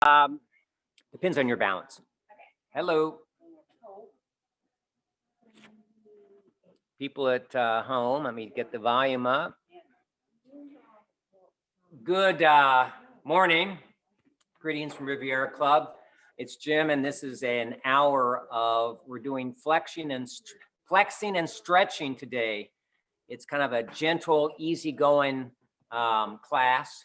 Depends on your balance. Hello. People at home, let me get the volume up. Good morning. Greetings from Riviera Club. It's Jim, and this is an hour of, we're doing flexing and stretching today. It's kind of a gentle, easygoing class.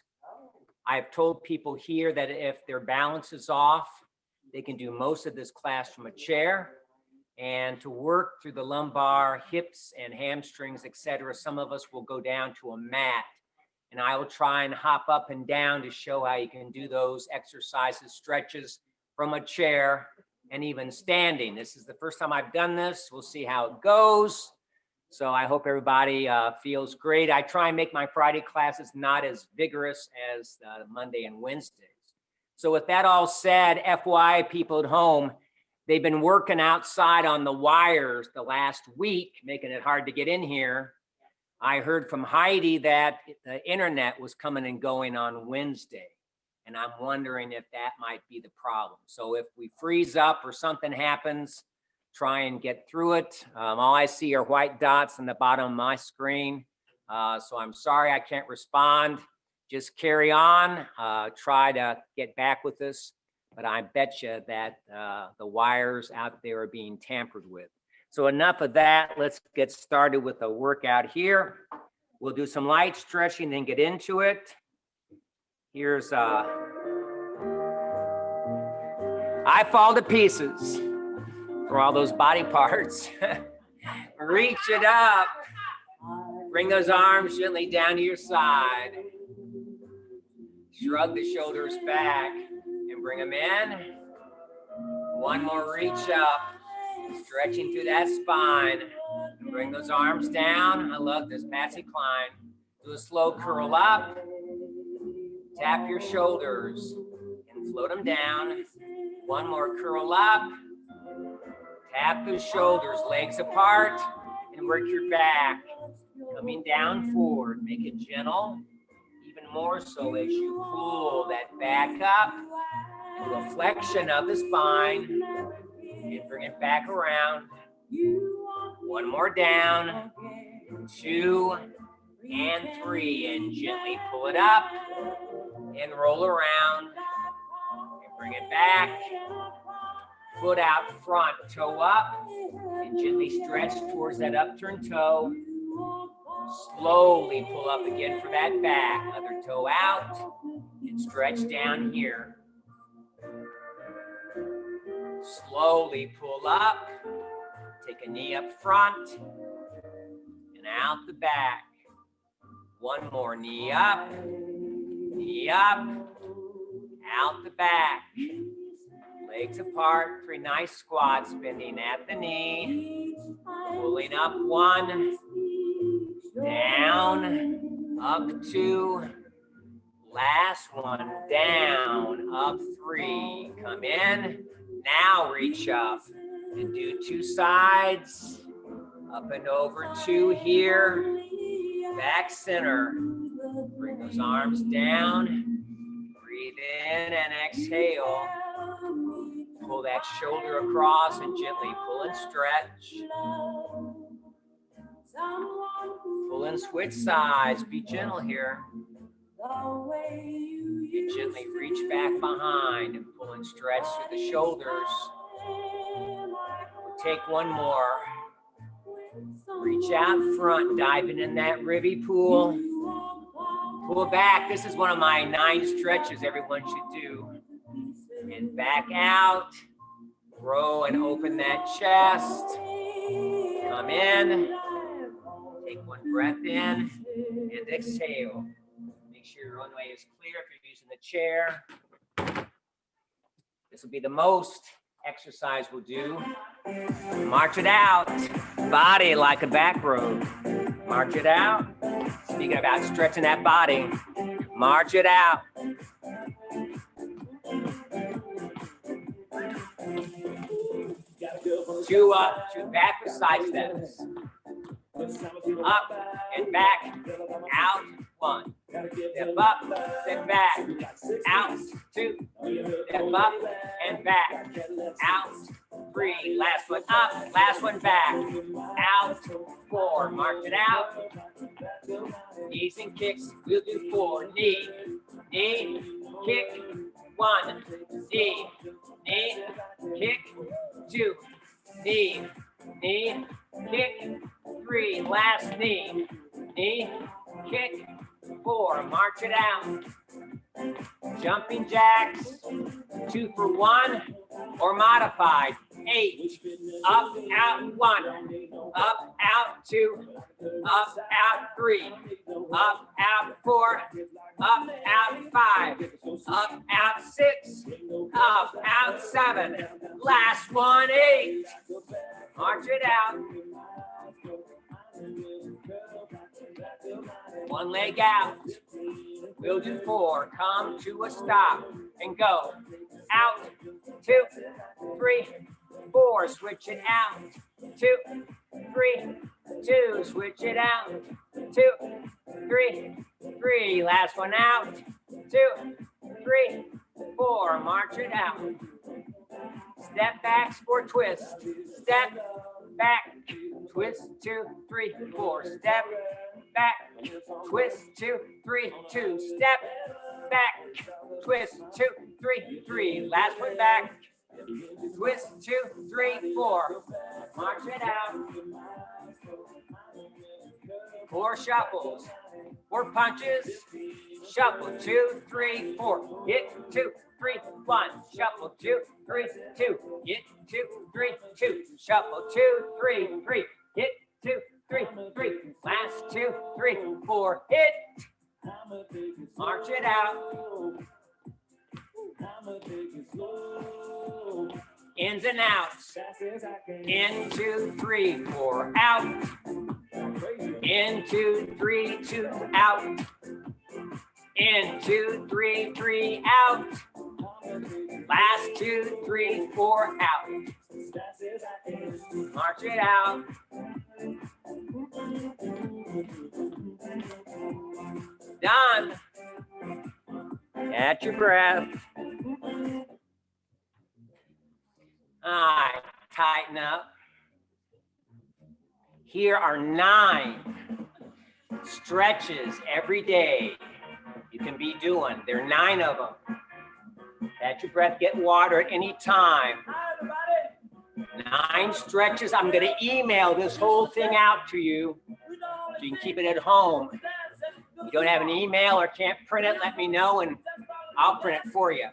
I've told people here that if their balance is off, they can do most of this class from a chair. And to work through the lumbar, hips, and hamstrings, etc., some of us will go down to a mat. And I will try and hop up and down to show how you can do those exercises, stretches from a chair, and even standing. This is the first time I've done this. We'll see how it goes. So I hope everybody feels great. I try and make my Friday classes not as vigorous as Monday and Wednesdays. So with that all said, FYI, people at home, they've been working outside on the wires the last week, making it hard to get in here. I heard from Heidi that the internet was coming and going on Wednesday, and I'm wondering if that might be the problem. So if we freeze up or something happens, try and get through it. All I see are white dots on the bottom of my screen. So I'm sorry I can't respond. Just carry on, try to get back with us. But I bet you that the wires out there are being tampered with. So enough of that. Let's get started with a workout here. We'll do some light stretching, then get into it. Here's, I fall to pieces for all those body parts. Reach it up. Bring those arms gently down to your side. Shrug the shoulders back and bring them in. One more reach up. Stretching through that spine. And bring those arms down. I love this Patsy Cline. Do a slow curl up. Tap your shoulders and float them down. One more curl up. Tap those shoulders, legs apart, and work your back. Coming down forward, make it gentle. Even more so as you pull that back up. Do a flexion of the spine. And bring it back around. One more down. 2 and 3. And gently pull it up. And roll around. And bring it back. Foot out front, toe up, and gently stretch towards that upturned toe. Slowly pull up again for that back. Other toe out, and stretch down here. Slowly pull up, take a knee up front, and out the back. One more knee up, out the back. Legs apart, 3 nice squats, bending at the knee. Pulling up 1, down, up 2. Last one, down, up 3. Come in, now reach up and do 2 sides. Up and over 2 here. Back center. Bring those arms down. Breathe in and exhale. Pull that shoulder across and gently pull and stretch. Pull and switch sides. Be gentle here. And gently reach back behind and pull and stretch through the shoulders. We'll take one more. Reach out front, diving in that ribby pool. Pull back. This is one of my 9 stretches everyone should do. And back out, grow and open that chest. Come in, take 1 breath in and exhale. Make sure your runway is clear if you're using the chair. This will be the most exercise we'll do. March it out, body like a back road. March it out. Speaking about stretching that body, march it out. 2 up, 2 backward side steps. Up and back, out, 1. Step up, step back, out, 2, Step up and back. Out. 3. Last one up. Last one back. Out. 4. March it out. Knees and kicks. We'll do 4. Knee. Knee. Kick. 1. Knee. Knee. Kick. 2. Knee. Knee. Kick. 3. Last knee. Knee. Kick. 4. March it out. Jumping jacks. 2 for 1 or modified. 8. Up, out, 1. Up, out, 2. Up, out, 3. Up, out, 4. Up, out, 5. Up, out, 6. Up, out, 7. Last one, 8. March it out. 1 leg out. We'll do 4. Come to a stop and go. Out. 2, 3, 4. Switch it out. 2, 3, 2. Switch it out. 2, 3, 3. Last one out. 2, 3, 4. March it out. Step backs for twist. Step back. Twist. 2, 3, 4. Step back. Twist. 2, 3, 2. Step back. Twist. 2, 3, 3. Last one back. Twist. 2, 3, 4. March it out. 4 shuffles. 4 punches. Shuffle. 2, 3, 4. Hit. 2, 3, 1. Shuffle. 2, 3, 2. Hit. 2, 3, 2. Shuffle. 2, 3, 3. Hit. 2, 3, 3. Last 2, 3, 4. Hit. March it out. Ins and outs. In, 2, 3, 4. Out. In, 2, 3, 2. Out. In, 2, 3, 3. Out. Last 2, 3, 4. Out. March it out. Done. Catch your breath. All right, tighten up. Here are 9 stretches every day you can be doing. There are 9 of them. Catch your breath, get water at any time. 9 stretches. I'm going to email this whole thing out to you so you can keep it at home. If you don't have an email or can't print it, let me know and I'll print it for you.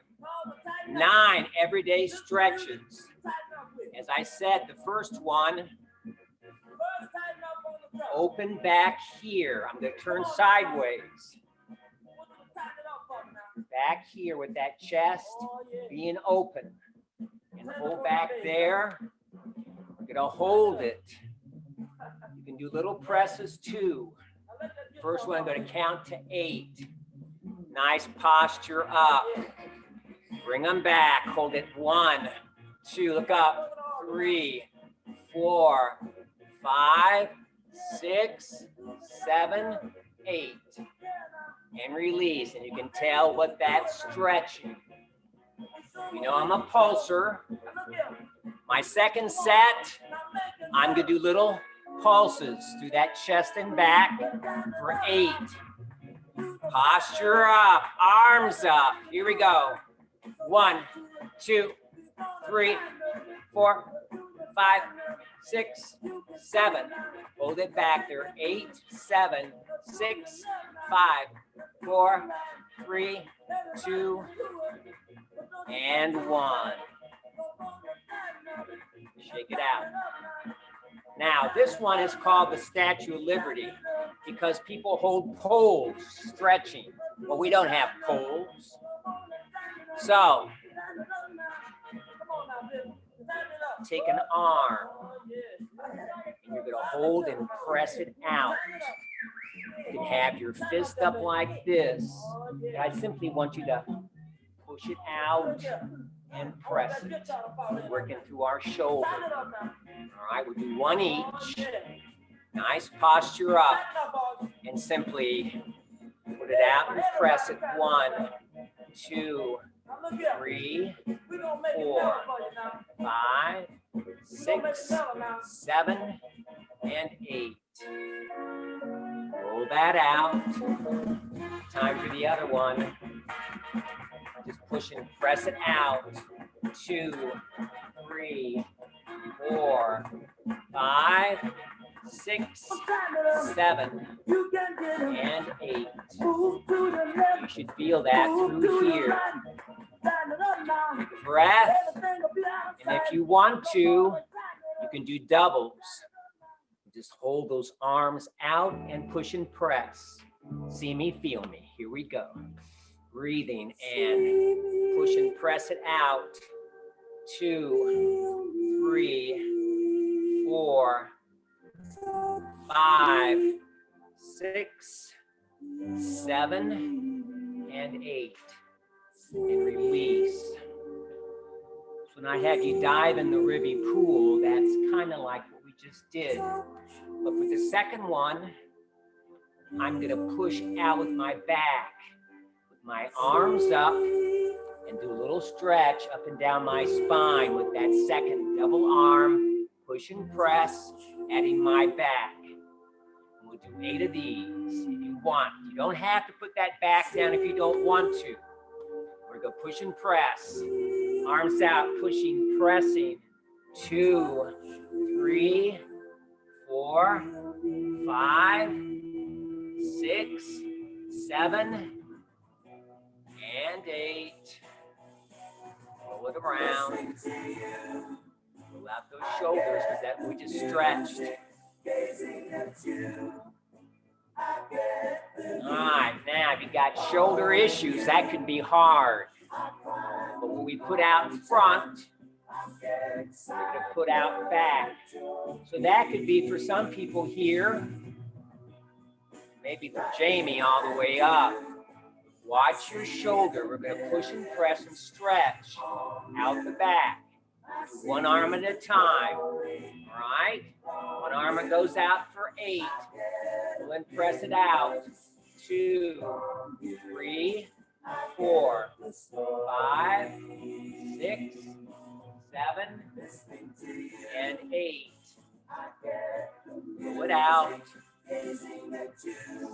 9 everyday stretches. As I said, the first one, open back here. I'm going to turn sideways. Back here with that chest being open. And hold back there. We're going to hold it. You can do little presses too. First one, I'm going to count to 8. Nice posture up. Bring them back. Hold it. 1, 2, look up. 3, 4, 5, 6, 7, 8. And release. And you can tell what that's stretching. You know, I'm a pulser. My second set, I'm going to do little pulses through that chest and back for 8. Posture up, arms up. Here we go. 1, 2, 3, 4, 5, 6, 7. Hold it back there. 8, 7, 6, 5, 4, 3, 2, and 1. Shake it out. Now, this one is called the Statue of Liberty because people hold poles stretching. Well, we don't have poles. So, take an arm and you're going to hold and press it out. You can have your fist up like this. I simply want you to push it out and press it. Working through our shoulder. All right, we'll do 1 each. Nice posture up. And simply put it out and press it. 1, 2, 3, 4, 5, 6, 7, and 8. Roll that out. Time for the other one. Just push and press it out. 2, 3, 4, 5, 6, 7, and 8. You should feel that through here. Take a breath. And if you want to, you can do doubles. Just hold those arms out and push and press. See me, feel me. Here we go. Breathing and push and press it out. 2, 3, 4, 5, 6, 7, and 8. And release. So when I have you dive in the ribby pool, that's kind of like what we just did. But for the second one, I'm going to push out with my back, with my arms up, and do a little stretch up and down my spine with that second double arm, push and press, adding my back. And we'll do 8 of these if you want. You don't have to put that back down if you don't want to. We're going to go push and press. Arms out, pushing, pressing. 2, 3, 4, 5, 6, 7, and 8. Roll it around. Roll out those shoulders because that we just stretched. All right, now if you got shoulder issues, that could be hard. But when we put out front, we're going to put out back. So that could be for some people here, maybe for Jamie all the way up. Watch your shoulder. We're going to push and press and stretch out the back. Do one arm at a time. All right? One arm goes out for 8. Pull and press it out. 2, 3, 4, 5, 6, 7, and 8. Pull it out.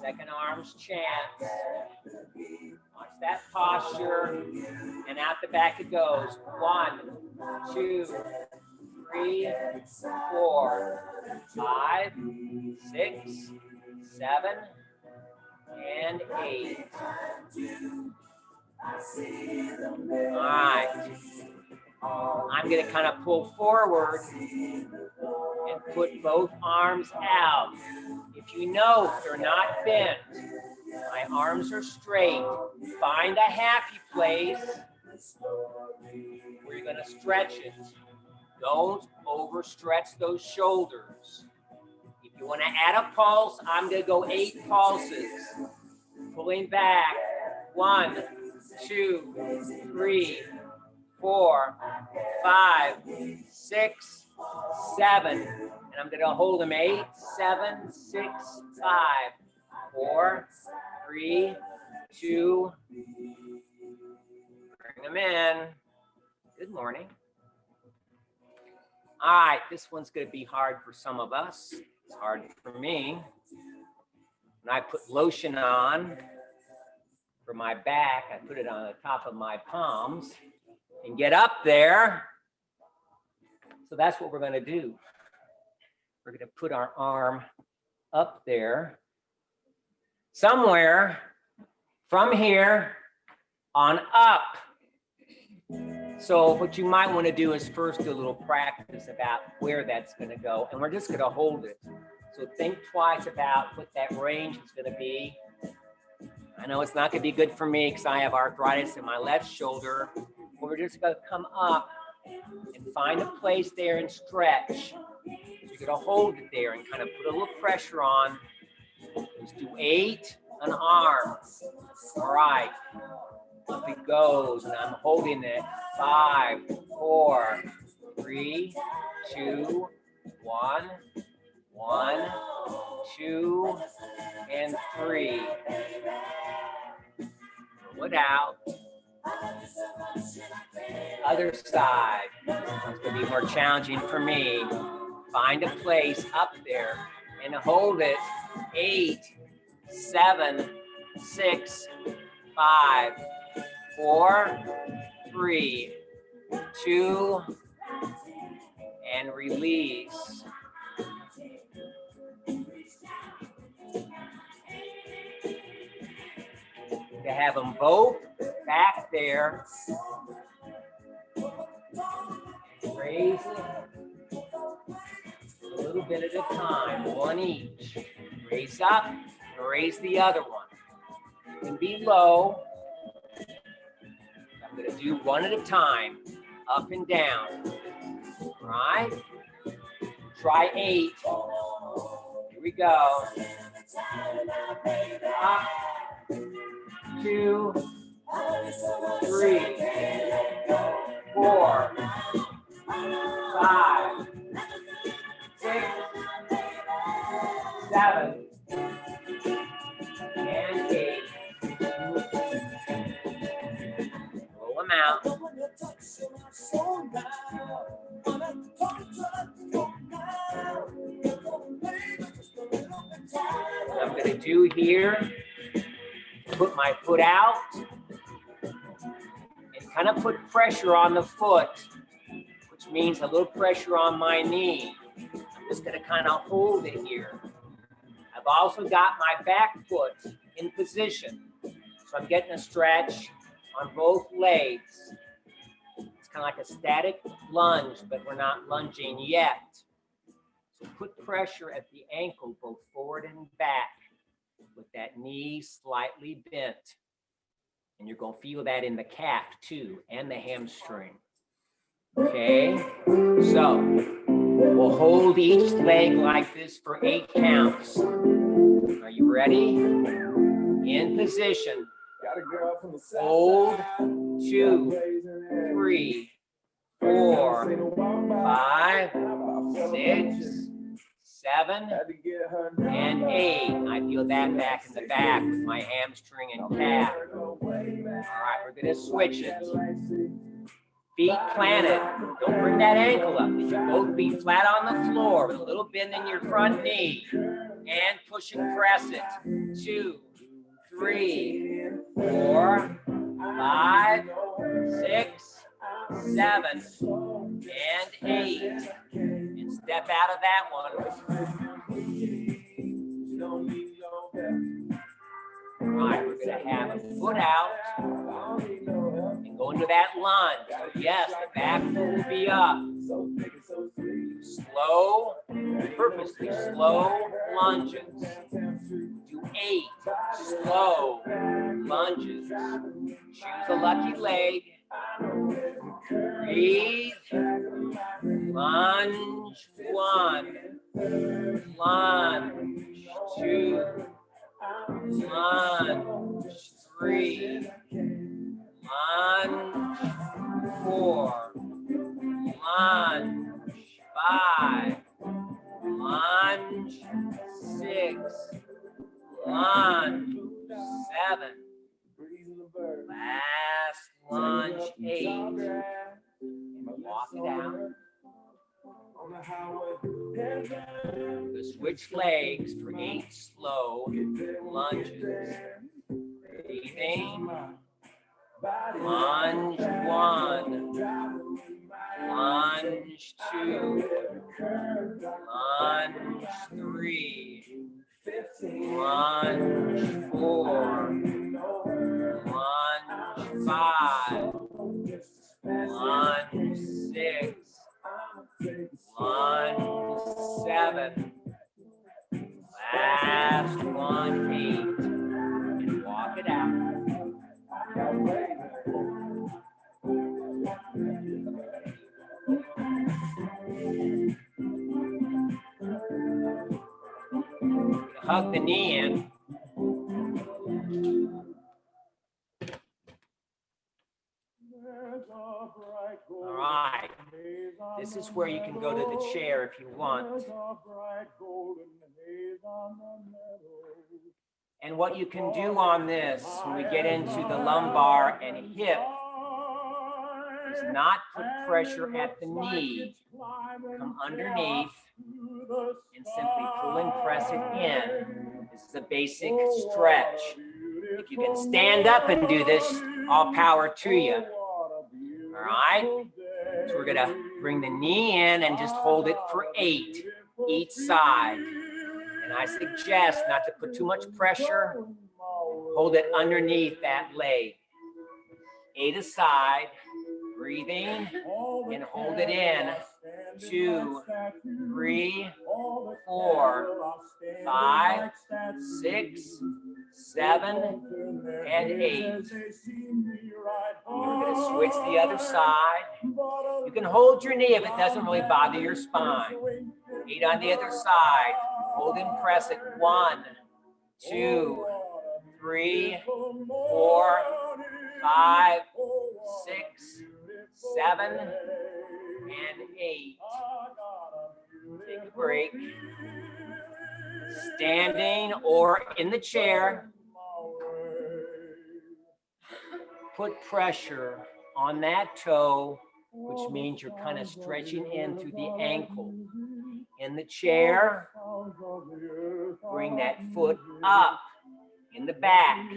Second arm's chance. Watch that posture. And out the back it goes. 1, 2, 3, 4, 5, 6, 7, and 8. All right. I'm going to kind of pull forward and put both arms out. If you know they're not bent, my arms are straight, find a happy place where you're going to stretch it. Don't overstretch those shoulders. If you want to add a pulse, I'm going to go 8 pulses. Pulling back. 1, 2, 3, 4, 5, 6, 7. And I'm going to hold them 8, 7, 6, 5, 4, 3, 2. Bring them in. Good morning. All right, this one's going to be hard for some of us. It's hard for me. When I put lotion on for my back, I put it on the top of my palms and get up there. So that's what we're going to do. We're going to put our arm up there somewhere from here on up. So what you might want to do is first do a little practice about where that's going to go, and we're just going to hold it. So think twice about what that range is going to be. I know it's not going to be good for me because I have arthritis in my left shoulder, but we're just going to come up and find a place there and stretch. So you're going to hold it there and kind of put a little pressure on. Let's do 8 an arm. All right. Up it goes, and I'm holding it. 5, 4, 3, 2, 1, 1, 2, and 3. Pull it out. Other side. It's gonna be more challenging for me. Find a place up there and hold it. 8, 7, 6, 5, 4, 3, 2, and release. To have them both back there. Raise it a little bit at a time, one each. Raise up and raise the other one. You can be low. I'm going to do one at a time, up and down. All right? Try 8. Here we go. Up, 2, 3, 4, 5, 6, 7, and 8. Roll them out. What I'm going to do here, put my foot out and kind of put pressure on the foot, which means a little pressure on my knee. I'm just going to kind of hold it here. I've also got my back foot in position. So I'm getting a stretch on both legs. It's kind of like a static lunge, but we're not lunging yet. So put pressure at the ankle, both forward and back, with that knee slightly bent. And you're going to feel that in the calf too, and the hamstring. Okay, so we'll hold each leg like this for 8 counts. Are you ready? In position. Hold, 2, 3, 4, 5, 6, 7, and 8. I feel that back in the back with my hamstring and calf. All right, we're going to switch it. Feet planted. Don't bring that ankle up. They should both be flat on the floor with a little bend in your front knee. And push and press it. 2, 3, 4, 5, 6, 7, and 8. And step out of that one. All right, we're going to have a foot out and go into that lunge. So yes, the back foot will be up. Slow, purposely slow lunges. Do 8 slow lunges. Choose a lucky leg. Breathe. Lunge 1. Lunge 2. Lunge 3. Lunge 4. Lunge 5. Lunge 6. Lunge 7. Last lunge 8. And walk it out. We'll switch legs for 8 slow lunges. Breathing. Lunge 1. Lunge 2. Lunge 3. Lunge 4. Lunge 5. Lunge 6. Lunge 7. Last one 8. And walk it out. Hug the knee in. All right. This is where you can go to the chair if you want. And what you can do on this when we get into the lumbar and hip is not put pressure at the knee. Come underneath and simply pull and press it in. This is a basic stretch. If you can stand up and do this, all power to you. All right? So we're gonna bring the knee in and just hold it for 8 each side. And I suggest not to put too much pressure. Hold it underneath that leg. 8 aside, breathing, and hold it in. 2, 3, 4, 5, 6, 7, and 8. We're going to switch the other side. You can hold your knee if it doesn't really bother your spine. 8 on the other side. Hold and press it. 1, 2, 3, 4, 5, 6, 7, and 8. Take a break. Standing or in the chair. Put pressure on that toe, which means you're kind of stretching in through the ankle. In the chair, bring that foot up in the back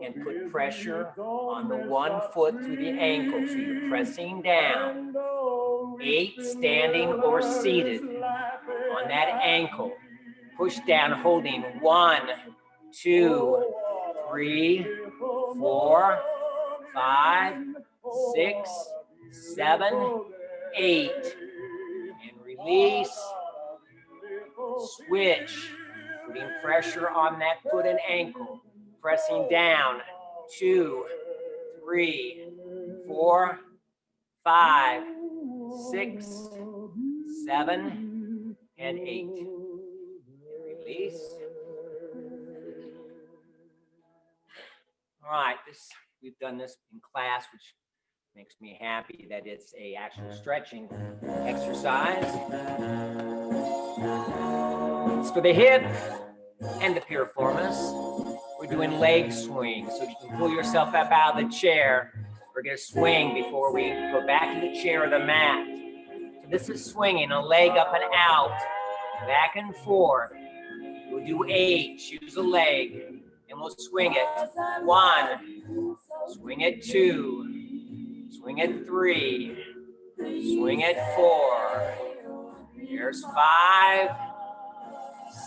and put pressure on the one foot through the ankle. So you're pressing down. 8 standing or seated on that ankle. Push down, holding 1, 2, 3, 4, 5, 6, 7, 8. And release. Switch. Putting pressure on that foot and ankle. Pressing down. 2, 3, 4, 5, 6, 7, and 8. And release. All right, we've done this in class, which makes me happy that it's a actual stretching exercise. It's for the hip and the piriformis. We're doing leg swing, so you can pull yourself up out of the chair. We're going to swing before we go back to the chair or the mat. So this is swinging, a leg up and out, back and forth. We'll do 8, choose a leg, and we'll swing it. 1, swing it 2, swing it 3, swing it 4. Here's 5,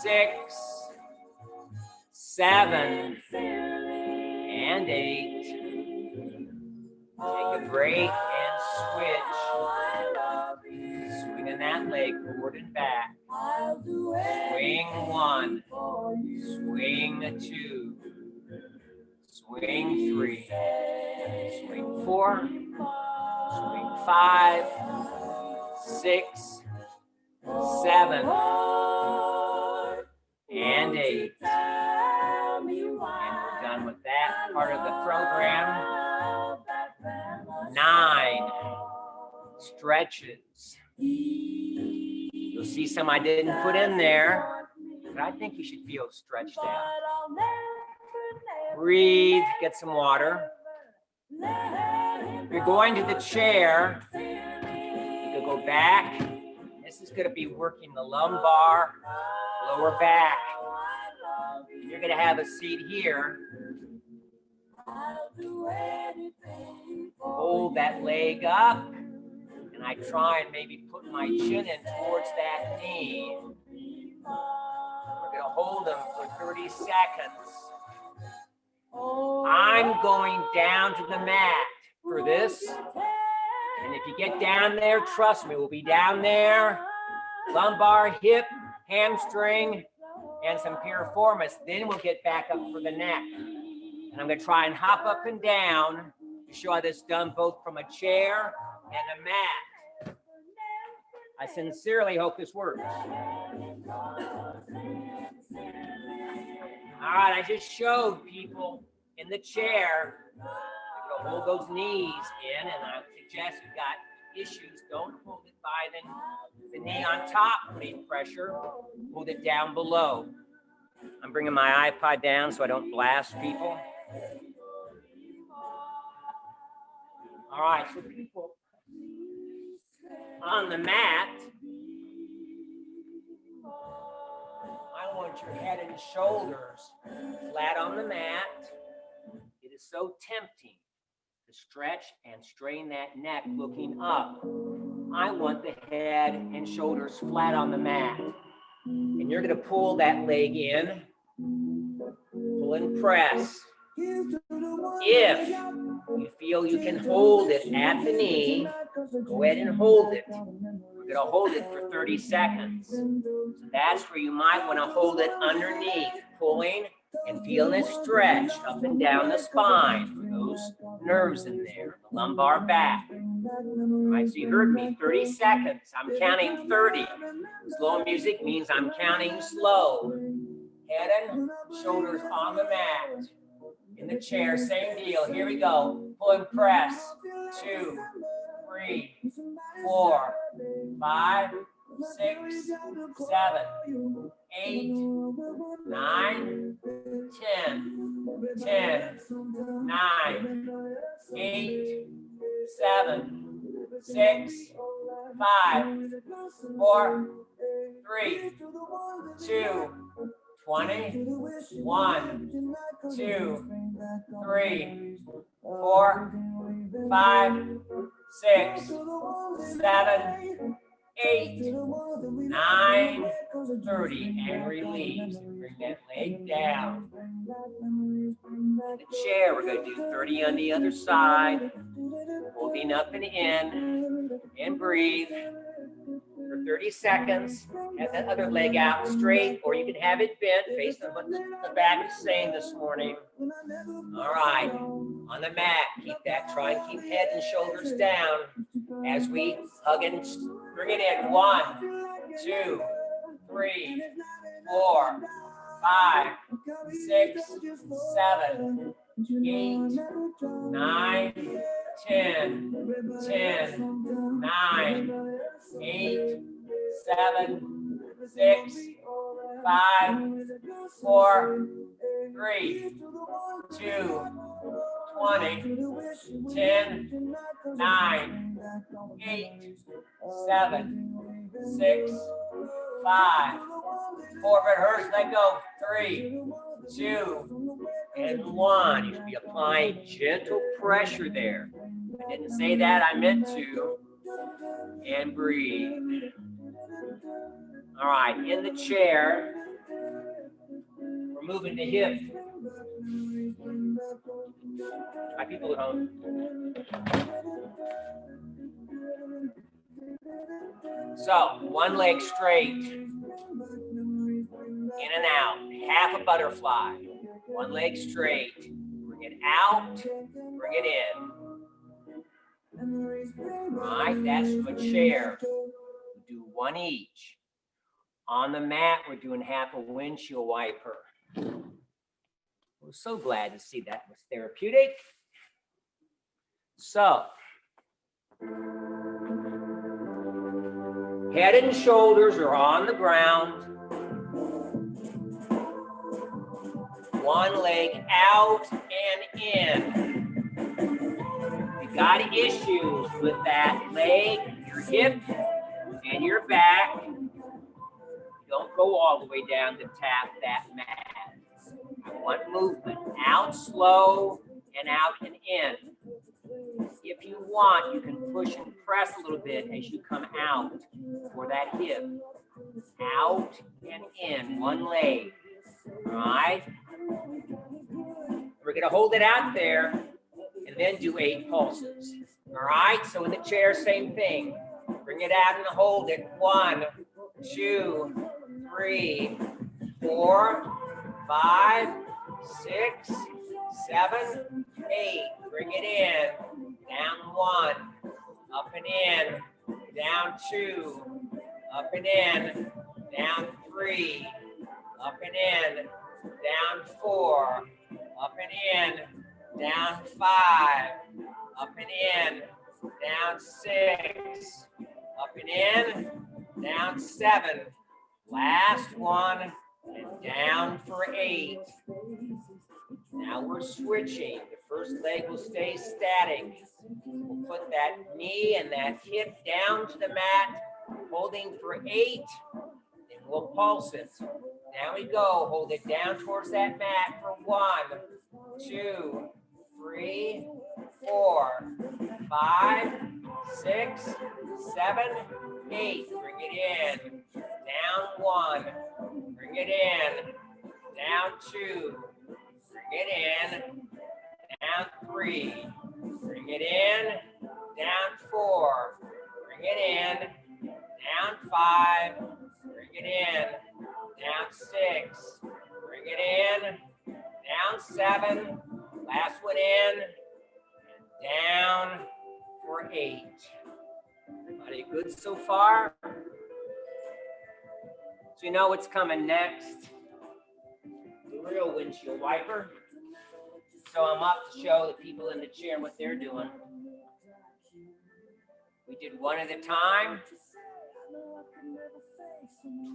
6, 7, and 8. Take a break and switch. Swinging that leg forward and back. Swing 1, swing 2, swing 3, swing 4, swing 5, 6, 7, and 8. And we're done with that part of the program. 9 stretches. You'll see some I didn't put in there, but I think you should feel stretched out. Breathe, get some water. You're going to the chair. You can go back. This is going to be working the lumbar, lower back. You're going to have a seat here. Hold that leg up, and I try and maybe put my chin in towards that knee. We're going to hold them for 30 seconds. I'm going down to the mat for this. And if you get down there, trust me, we'll be down there. Lumbar, hip, hamstring, and some piriformis. Then we'll get back up for the neck. And I'm going to try and hop up and down to show how this is done both from a chair and a mat. I sincerely hope this works. All right, I just showed people in the chair. You're going to hold those knees in, and I suggest you've got issues. Don't hold it by the knee on top, putting pressure. Hold it down below. I'm bringing my iPod down so I don't blast people. All right, so people on the mat, I want your head and shoulders flat on the mat. It is so tempting to stretch and strain that neck looking up. I want the head and shoulders flat on the mat. And you're going to pull that leg in, pull and press. If you feel you can hold it at the knee, go ahead and hold it. We're going to hold it for 30 seconds. So that's where you might want to hold it underneath, pulling and feeling it stretch up and down the spine for those nerves in there, the lumbar back. All right, so you heard me, 30 seconds. I'm counting 30. Slow music means I'm counting slow. Head and shoulders on the mat. In the chair, same deal. Here we go. Pull and press. 2, 3, 4, 5, 6, 7, 8, 9, 10, 10, 9, 8, 7, 6, 5, 4, 3, 2, 20, 1, 2, 3, 4, 5, 6, 7, 8, 9, 30, and release. Bring that leg down. In the chair, we're going to do 30 on the other side. Holding up and in, and breathe for 30 seconds. Have that other leg out straight, or you can have it bent based on what the back is saying this morning. All right, on the mat, keep that. Try and keep head and shoulders down as we hug and bring it in. 1, 2, 3, 4, 5, 6, 7, 8, 9, 10, 10, 9, 8, 7, 6, 5, 4, 3, 2, 20, 10, 9, 8, 7, 6, 5, 4, if it hurts, let go. 3, 2, and 1. You should be applying gentle pressure there. I didn't say that, I meant to. And breathe. All right, in the chair, we're moving to hip. My people at home. So, one leg straight, in and out, half a butterfly. One leg straight, bring it out, bring it in. All right, that's from a chair. We do one each. On the mat, we're doing half a windshield wiper. We're so glad to see that was therapeutic. So, head and shoulders are on the ground. One leg out and in. If you got issues with that leg, your hip, and your back, don't go all the way down to tap that mat. I want movement. Out slow and out and in. If you want, you can push and press a little bit as you come out for that hip. Out and in, one leg. All right? We're going to hold it out there and then do 8 pulses. All right? So in the chair, same thing. Bring it out and hold it. 1, 2, 3, 4, 5, 6, 7, 8. Bring it in. Down 1, up and in. Down 2, up and in. Down 3, up and in. Down 4, up and in. Down 5, up and in. Down 6, up and in. Down 7. Last one, and Down for 8. Now we're switching. The first leg will stay static. We'll put that knee and that hip down to the mat, holding for 8. Then we'll pulse it. Down we go. Hold it down towards that mat for 1, 2, 3, 4, 5, 6, 7, 8. Bring it in. Down 1. Bring it in. Down 2. Bring it in. Down 3. Bring it in. Down 4. Bring it in. Down 5. Bring it in. Down 6. Bring it in. Down 7. Last one in. Down for 8. Everybody good so far? So you know what's coming next? The real windshield wiper. So I'm up to show the people in the chair what they're doing. We did one at a time.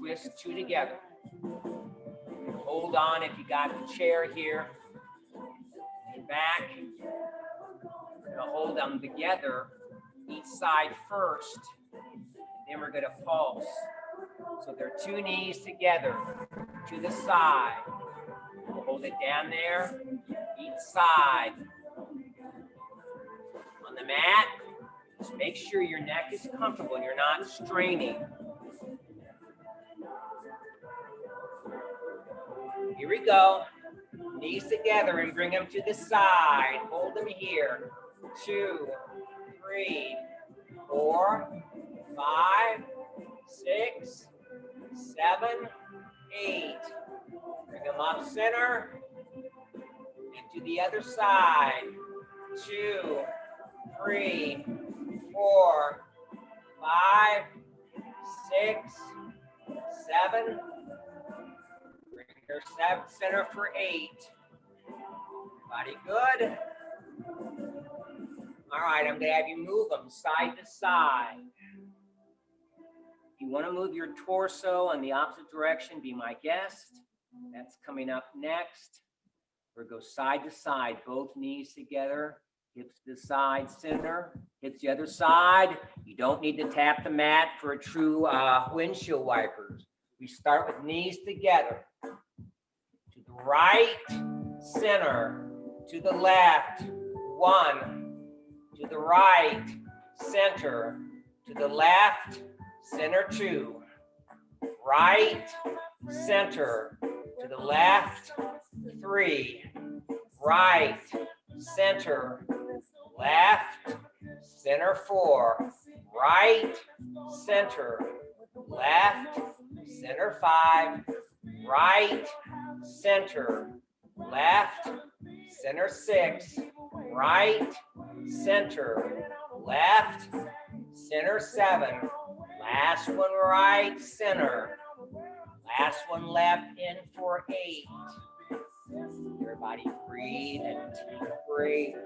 Twist 2 together. Hold on if you got the chair here. Get back. We're gonna hold them together, each side first. Then we're gonna pulse. So they're 2 knees together to the side. We'll hold it down there, each side. On the mat, just make sure your neck is comfortable and you're not straining. Here we go. Knees together and bring them to the side. Hold them here. 2, 3, 4, 5, 6, 7, 8. Bring them up center and to the other side. 2, 3, 4, 5, 6, 7. Bring your center for 8. Everybody good? All right, I'm gonna have you move them side to side. If you want to move your torso in the opposite direction, be my guest. That's coming up next. We're gonna go side to side, both knees together, hips to the side, center, hips the other side. You don't need to tap the mat for a true windshield wipers. We start with knees together. To the right, center, to the left, 1. To the right, center, to the left, center 2. Right, center, to the left, 3. Right, center, left, center 4. Right, center, left, center 5. Right, center, left, center 6. Right, center, left, center 7. Last one right, center. Last one left in for 8. Everybody breathe and take a break.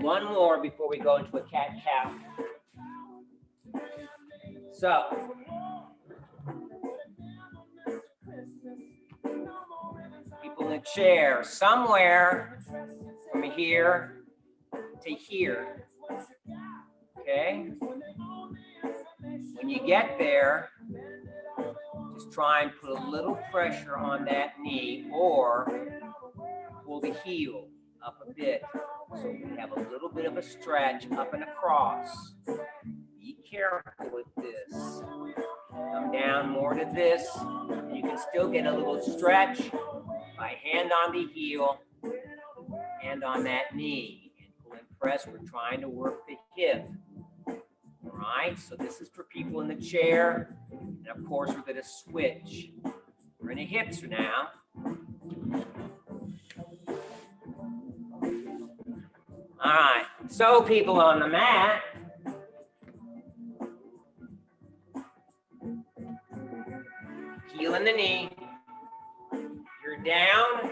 One more before we go into a cat-cow. So, people in the chair, somewhere from here to here, okay? When you get there, just try and put a little pressure on that knee or pull the heel up a bit so we have a little bit of a stretch up and across. Be careful with this. Come down more to this. You can still get a little stretch by hand on the heel, hand on that knee. And pull and press, we're trying to work the hip. All right, so this is for people in the chair. And of course, we're going to switch. We're in the hips now. All right, so people on the mat, heel in the knee, you're down,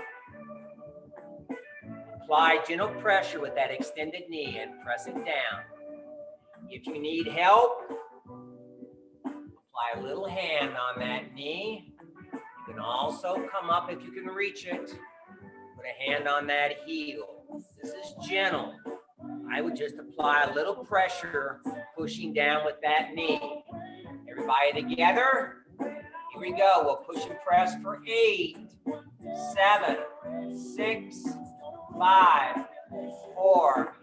apply gentle pressure with that extended knee and press it down. If you need help, Apply a little hand on that knee. You can also come up if you can reach it. Put a hand on that heel. This is gentle. I would just apply a little pressure, pushing down with that knee. Everybody together. Here we go. We'll push and press for 8, 7, 6, 5, 4,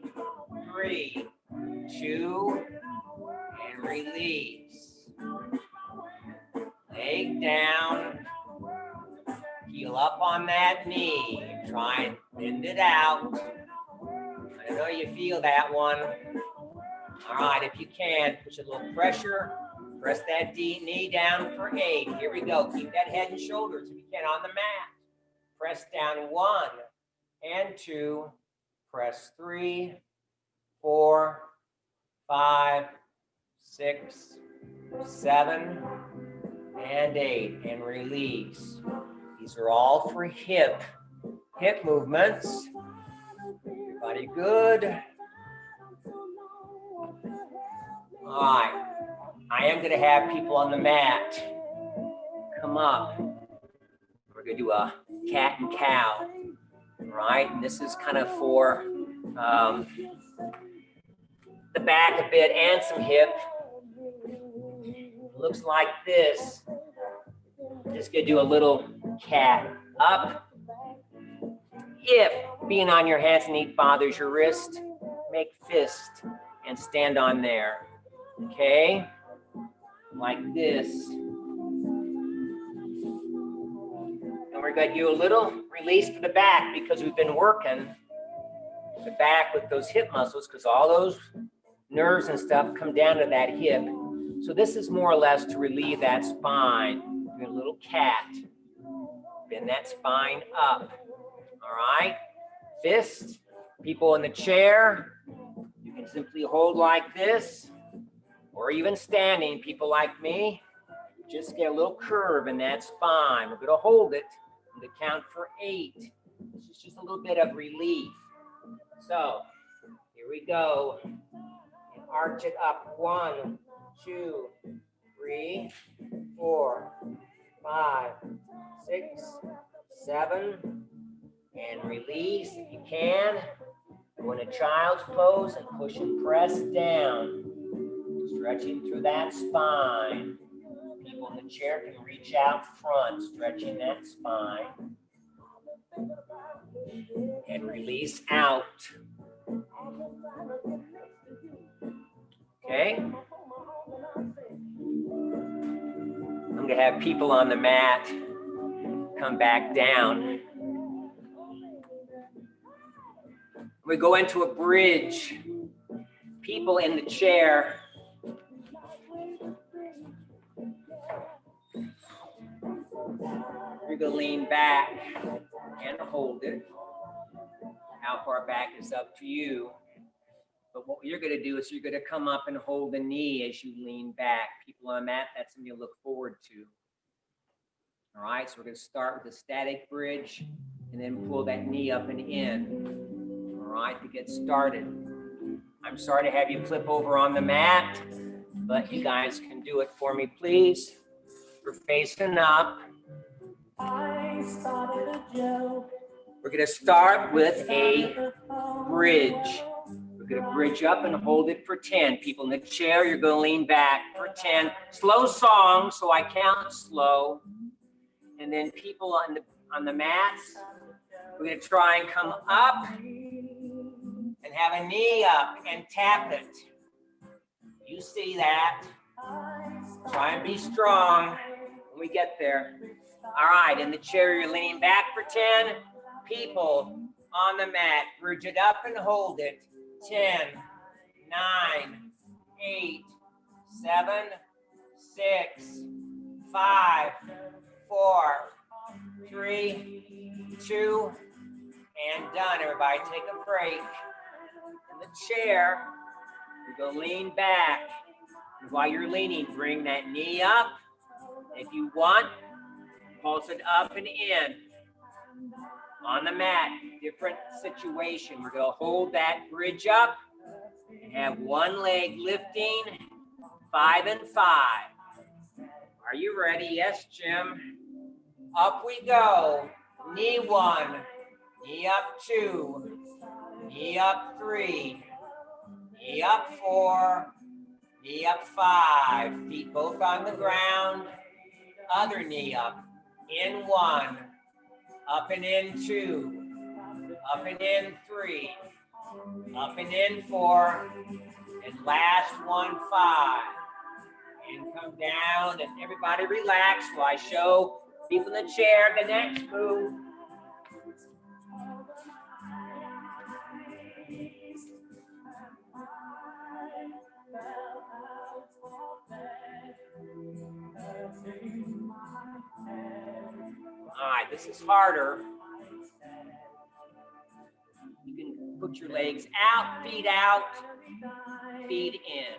3, 2, and release. Leg down. Heel up on that knee. Try and bend it out. I know you feel that one. All right, if you can, push a little pressure. Press that knee down for 8. Here we go. Keep that head and shoulders if you can on the mat. Press down 1 and 2. Press 3, 4, 5, 6, 7, and 8. And release. These are all for hip movements. Everybody good? All right. I am going to have people on the mat come up. We're going to do a cat and cow, right? And this is kind of for the back a bit and some hip. Looks like this. Just going to do a little cat up. If being on your hands and knees bothers your wrist, make fist and stand on there. Okay? Like this. And we're going to do a little release for the back because we've been working the back with those hip muscles because all those nerves and stuff come down to that hip. So this is more or less to relieve that spine. Do a little cat. Bend that spine up. All right? Fist. People in the chair, you can simply hold like this. Or even standing, people like me, just get a little curve in that spine. We're going to hold it and to count for 8. This is just a little bit of relief. So here we go. And arch it up. 1, 2, 3, 4, 5, 6, 7, and release if you can. Go in a child's pose and push and press down. Stretching through that spine. People in the chair can reach out front, stretching that spine. And release out. Okay? I'm going to have people on the mat come back down. We go into a bridge. People in the chair. You're going to lean back and hold it. How far back is up to you. But what you're going to do is you're going to come up and hold the knee as you lean back. People on the mat, that's something you look forward to. All right, so we're going to start with a static bridge and then pull that knee up and in. All right, to get started. I'm sorry to have you flip over on the mat, but you guys can do it for me, please. We're facing up. I started a joke. We're going to start with a bridge. We're going to bridge up and hold it for 10. People in the chair, you're going to lean back for 10. Slow song, so I count slow. And then people on the mats, we're going to try and come up and have a knee up and tap it. You see that. Try and be strong when we get there. All right, in the chair, you're leaning back for 10. People on the mat, bridge it up and hold it. 10, 9, 8, 7, 6, 5, 4, 3, 2, and done. Everybody take a break. In the chair, you're going to lean back. And while you're leaning, bring that knee up. If you want, pulse it up and in. On the mat, different situation. We're going to hold that bridge up and have one leg lifting, 5 and 5. Are you ready? Yes, Jim. Up we go. Knee 1, knee up 2, knee up 3, knee up 4, knee up 5. Feet both on the ground. Other knee up. In 1, up and in 2, up and in 3, up and in 4, and last one 5. And come down, and everybody relax while I show people in the chair the next move. All right, this is harder. You can put your legs out, feet in.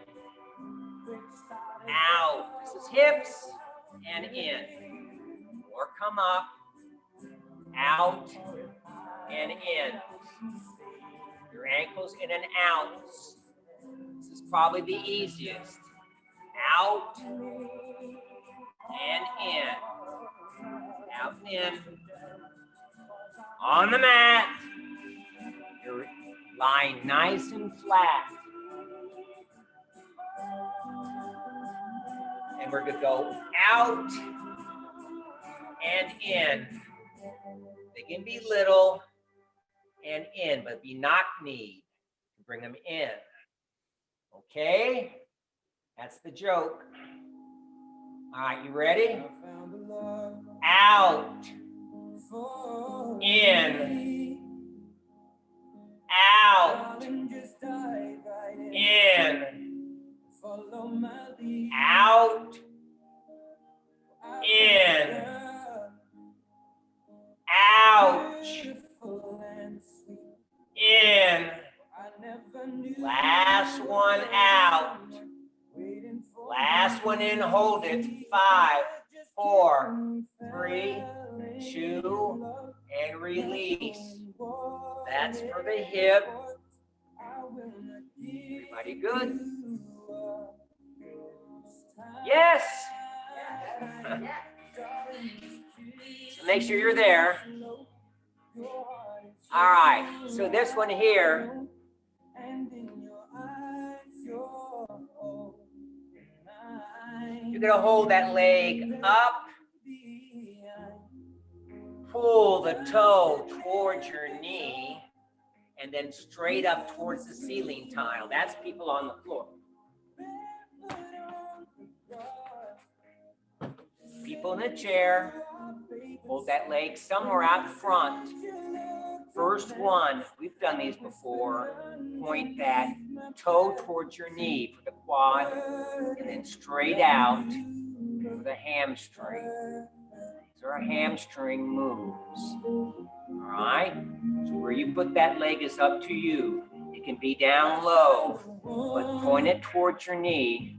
Out. This is hips and in. Or come up, out and in. Your ankles in and out. This is probably the easiest. Out and in. Out and in. On the mat. You're lying nice and flat. And we're going to go out and in. They can be little and in, but be knock-kneed. Bring them in. Okay? That's the joke. All right, you ready? Out. In. Out. In. Out. In. Ouch. In. Last one out. Last one in, hold it. 5, 4, 3, 2, and release. That's for the hip. Everybody good? Yes. So make sure you're there. All right, so this one here. You're gonna hold that leg up, pull the toe towards your knee, and then straight up towards the ceiling tile. That's people on the floor. People in the chair, hold that leg somewhere out front. First one, we've done these before. Point that toe towards your knee for the quad, and then straight out for the hamstring. These are hamstring moves. All right? So where you put that leg is up to you. It can be down low, but point it towards your knee.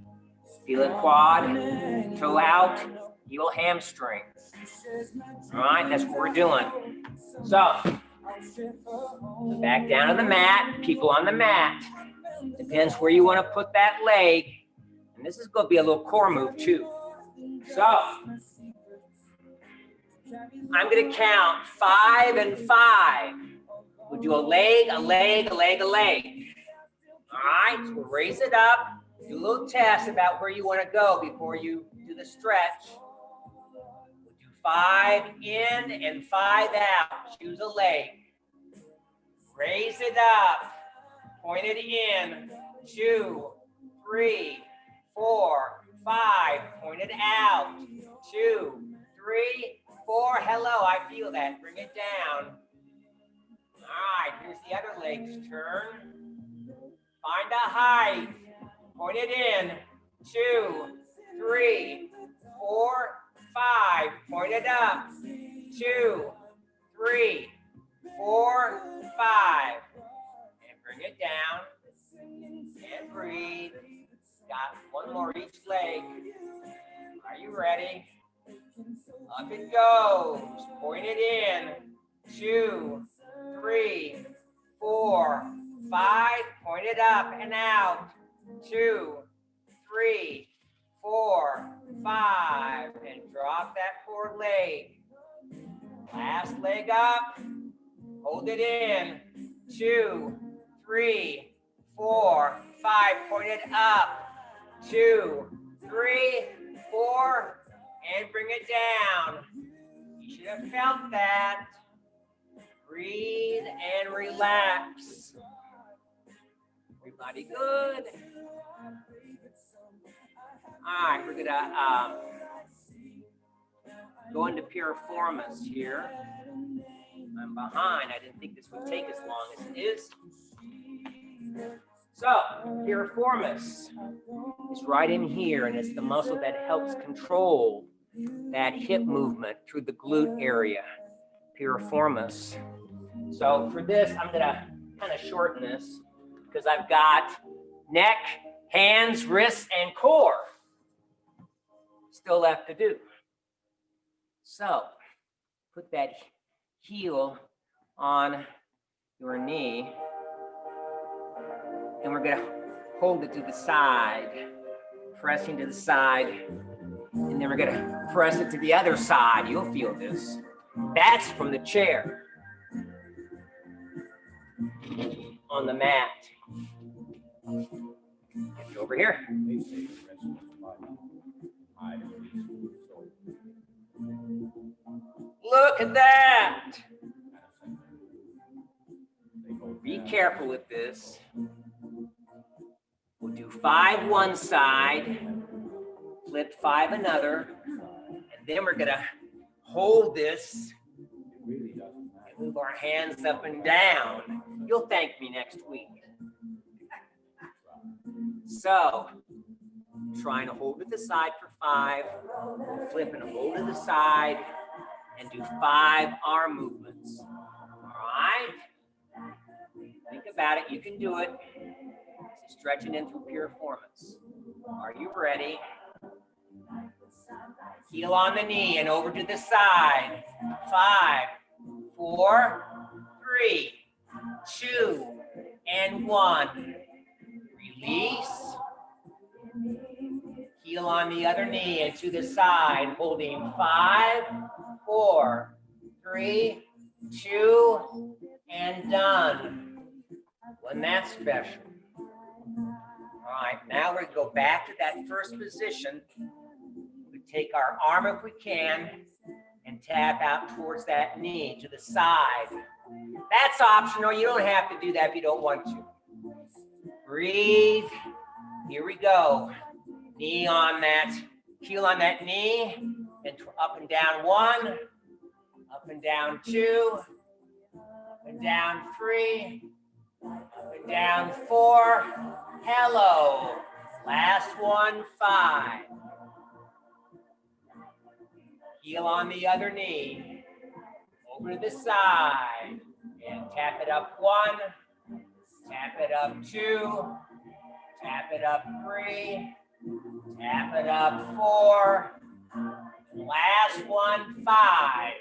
Feel it quad, toe out, heel hamstring. All right, that's what we're doing. So back down to the mat, people on the mat. Depends where you want to put that leg. And this is going to be a little core move too. So I'm going to count 5 and 5. We'll do a leg, a leg, a leg, a leg. All right, so we'll raise it up. Do a little test about where you want to go before you do the stretch. We'll do 5 in and 5 out. Choose a leg. Raise it up. Point it in. 2, 3, 4, 5. Point it out. 2, 3, 4. Hello, I feel that. Bring it down. All right, here's the other leg's turn. Find a height. Point it in. 2, 3, 4, 5. Point it up. 2, 3, 4, 5. And bring it down. And breathe. Got one more each leg. Are you ready? Up it goes. Point it in. 2, 3, 4, 5. Point it up and out. 2, 3, 4, 5, and drop that forward leg. Last leg up, hold it in. 2, 3, 4, 5, point it up. 2, 3, 4, and bring it down. You should have felt that. Breathe and relax. Everybody good? All right, we're gonna go into piriformis here. I'm behind. I didn't think this would take as long as it is. So, piriformis is right in here, and it's the muscle that helps control that hip movement through the glute area, piriformis. So for this, I'm gonna kind of shorten this because I've got neck, hands, wrists, and core still left to do. So put that heel on your knee, and we're gonna hold it to the side, pressing to the side, and then we're gonna press it to the other side. You'll feel this. That's from the chair on the mat. Get you over here. Look at that. Be careful with this. We'll do 5 one side, flip 5 another, and then we're gonna hold this and move our hands up and down. You'll thank me next week. So, trying to hold to the side for 5, flip and hold to the side, and do 5 arm movements. All right? Think about it. You can do it. This is stretching in through piriformis. Are you ready? Heel on the knee and over to the side. 5, 4, 3, 2, and 1. Release. Heel on the other knee and to the side, holding 5, 4, 3, 2, and done. Wasn't that special? All right, now we're gonna go back to that first position. We take our arm if we can and tap out towards that knee to the side. That's optional. You don't have to do that if you don't want to. Breathe. Here we go. Knee on that, heel on that knee, and up and down 1, up and down 2, up and down 3, up and down 4. Hello. Last one, 5. Heel on the other knee, over to the side, and tap it up 1, tap it up 2, tap it up 3, tap it up 4. Last one, 5.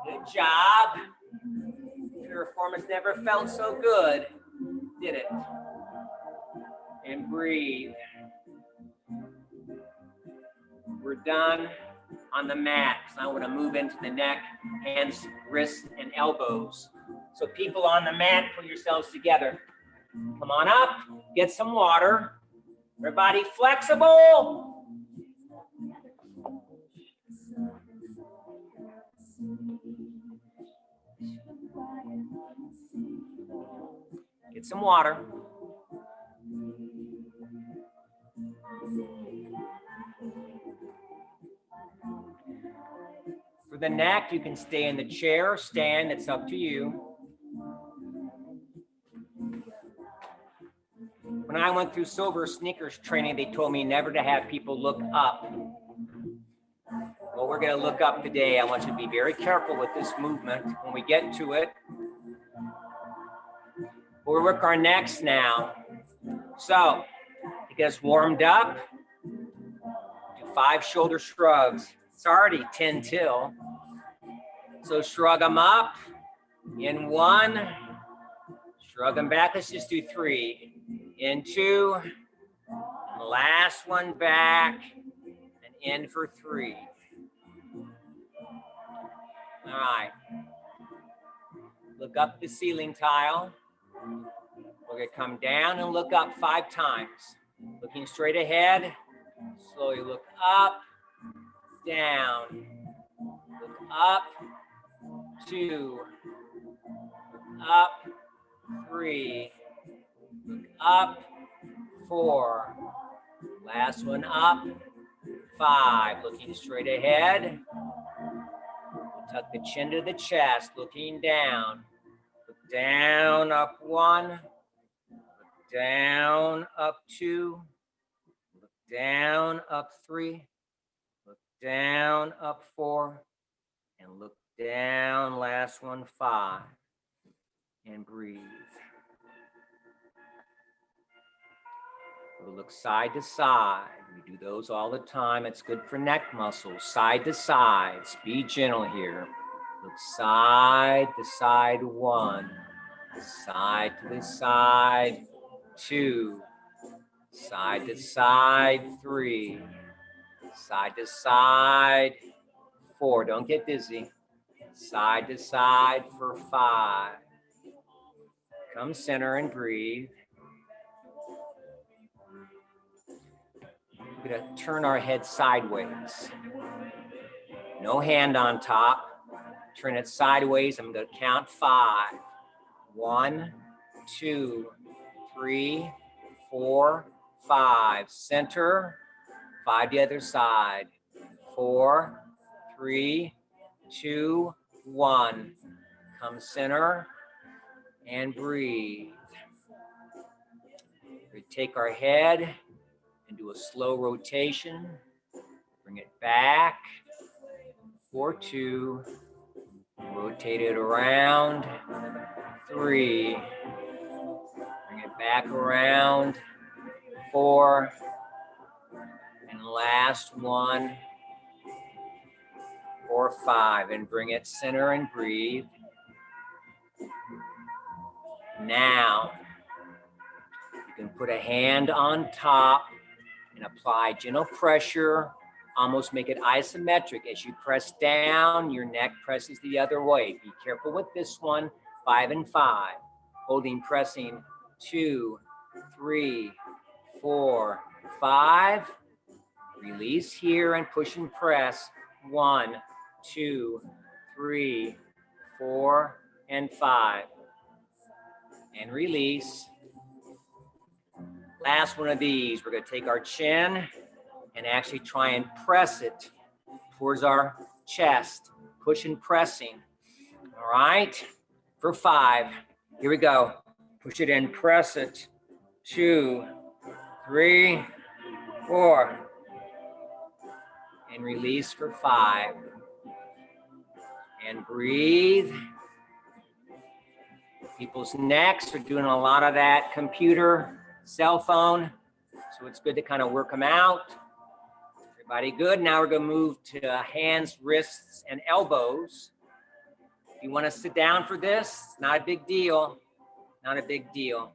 Good job. Piriformis never felt so good, did it? And breathe. We're done on the mat. So I want to move into the neck, hands, wrists, and elbows. So people on the mat, put yourselves together. Come on up, get some water. Everybody flexible. Get some water. For the neck, you can stay in the chair or stand. It's up to you. When I went through Silver Sneakers training, they told me never to have people look up. Well, we're going to look up today. I want you to be very careful with this movement when we get to it. We'll work our necks now. So, to get us warmed up, do 5 shoulder shrugs. It's already 10 till. So shrug them up in 1, shrug them back. Let's just do 3. In 2, Last one back and in for 3. All right. Look up the ceiling tile. We're gonna come down and look up 5 times. Looking straight ahead. Slowly look up, down, look up, 2, look up, 3, look up, 4, last one up, 5, looking straight ahead. Tuck the chin to the chest, looking down. Look down, up 1, look down, up 2, look down, up 3, look down, up 4, and look down, last one, 5, and breathe. We'll look side to side. We do those all the time. It's good for neck muscles. Side to sides. Be gentle here. Look side to side, 1. Side to the side, 2. Side to side, 3. Side to side, 4. Don't get dizzy. Side to side for 5. Come center and breathe. We're gonna turn our head sideways. No hand on top. Turn it sideways. I'm gonna count 5. 1, 2, 3, 4, 5. Center. 5 the other side. 4, 3, 2, 1. Come center and breathe. We take our head and do a slow rotation. Bring it back for 2. Rotate it around. 3. Bring it back around. 4. And last one for 5. And bring it center and breathe. Now, you can put a hand on top and apply gentle pressure, almost make it isometric. As you press down, your neck presses the other way. Be careful with this one, 5 and 5. Holding, pressing, 2, 3, 4, 5. Release here and push and press, 1, 2, 3, 4, and 5. And release. Last one of these, we're gonna take our chin and actually try and press it towards our chest. Push and pressing. All right, for 5. Here we go. Push it in, press it. 2, 3, 4. And release for 5. And breathe. People's necks are doing a lot of that computer, cell phone, so it's good to kind of work them out. Everybody good? Now we're gonna move to hands, wrists, and elbows. If you wanna sit down for this, not a big deal, not a big deal.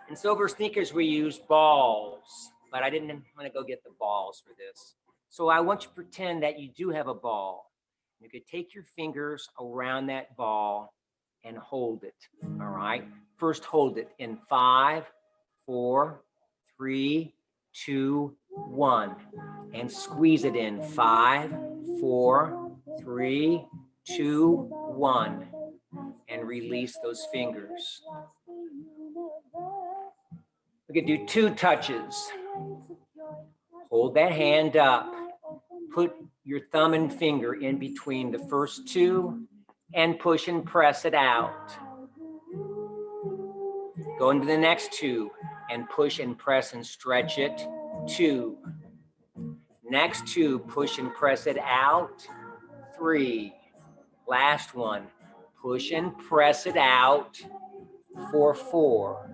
In Silver Sneakers, we use balls, but I didn't wanna go get the balls for this. So I want you to pretend that you do have a ball. You could take your fingers around that ball and hold it, all right? First, hold it in 5, 4, 3, 2, 1. And squeeze it in 5, 4, 3, 2, 1. And release those fingers. We could do 2 touches. Hold that hand up. Put your thumb and finger in between the first 2 and push and press it out. Go into the next 2 and push and press and stretch it. 2. Next 2, push and press it out. 3. Last one, push and press it out for 4.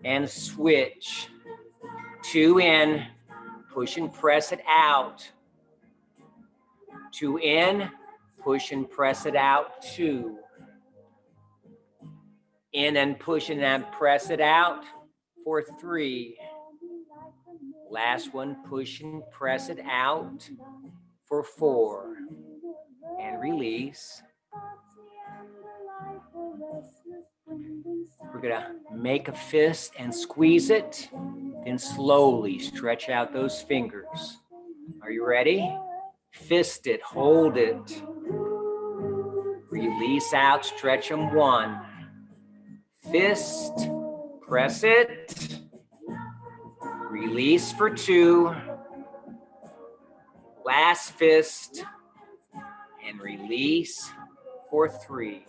And switch. 2 in, push and press it out. 2 in, push and press it out. 2. In and push and then press it out. for 3. Last one, push and press it out for 4. And release. We're gonna make a fist and squeeze it, then slowly stretch out those fingers. Are you ready? Fist it, hold it. Release out, stretch them. 1. Fist, press it. Release for 2. Last fist, and release for 3.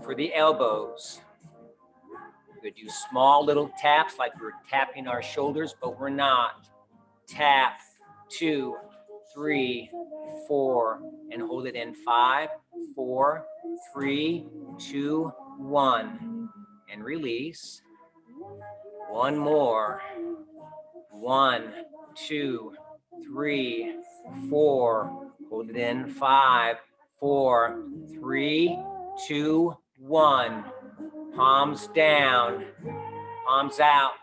For the elbows, we're gonna do small little taps like we're tapping our shoulders, but we're not. Tap, 2, 3, 4, and hold it in 5, 4, 3, 2, 1, and release. 1 more. 1, 2, 3, 4. Hold it in 5, 4, 3, 2, 1. Palms down, palms out,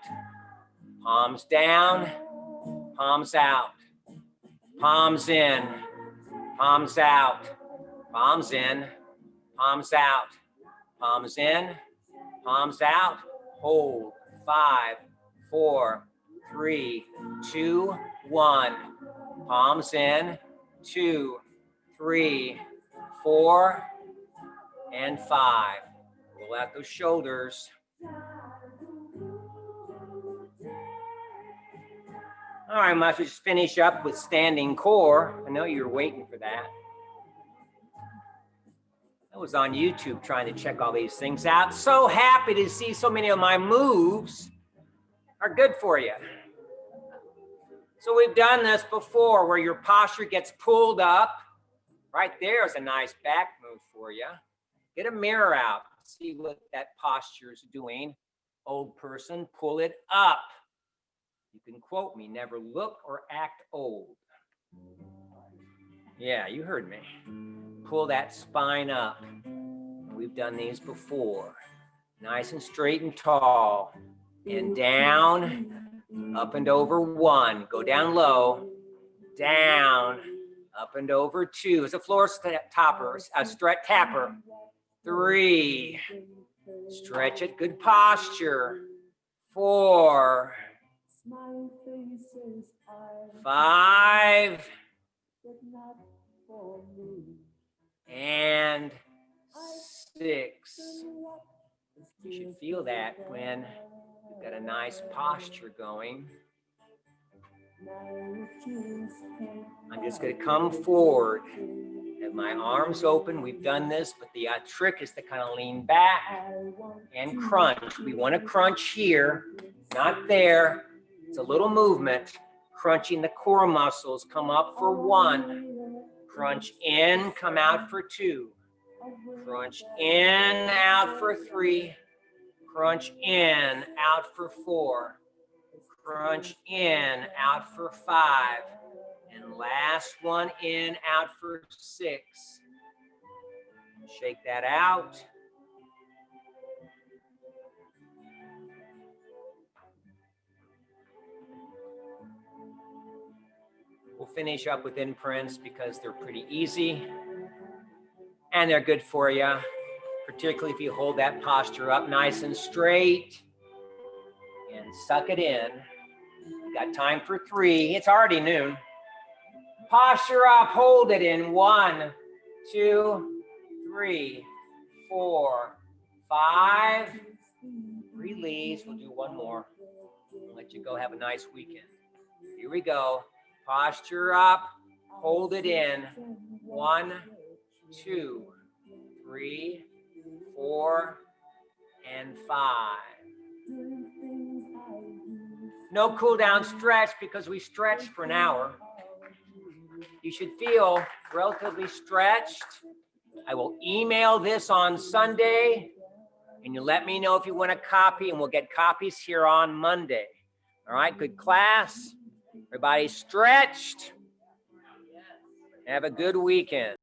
palms down, palms out, palms in, palms out, palms in, palms out, palms in, palms out. Hold. 5, 4, 3, 2, 1. Palms in. 2, 3, 4, and 5. Roll out those shoulders. All right, might as well just finish up with standing core. I know you're waiting for that. I was on YouTube trying to check all these things out. So happy to see so many of my moves are good for you. So we've done this before where your posture gets pulled up. Right there is a nice back move for you. Get a mirror out, see what that posture is doing. Old person, pull it up. You can quote me, never look or act old. Yeah, you heard me. Pull that spine up. We've done these before. Nice and straight and tall. And down, up and over 1. Go down low. Down, up and over 2. It's a floor topper, a stretch tapper. 3. Stretch it, good posture. 4. 5. And 6. You should feel that when you've got a nice posture going. I'm just going to come forward. Have my arms open. We've done this, but the trick is to kind of lean back and crunch. We want to crunch here, not there. It's a little movement. Crunching the core muscles. Come up for 1. Crunch in, come out for 2. Crunch in, out for 3. Crunch in, out for 4. Crunch in, out for 5. And last one in, out for 6. Shake that out. We'll finish up with imprints because they're pretty easy and they're good for you, particularly if you hold that posture up nice and straight and suck it in. Got time for 3. It's already noon. Posture up, hold it in 1, 2, 3, 4, 5. Release. We'll do 1 more. Let you go have a nice weekend. Here we go. Posture up, hold it in. 1, 2, 3, 4, and 5. No cool down stretch because we stretched for an hour. You should feel relatively stretched. I will email this on Sunday and you let me know if you want a copy and we'll get copies here on Monday. All right, good class. Everybody stretched. Have a good weekend.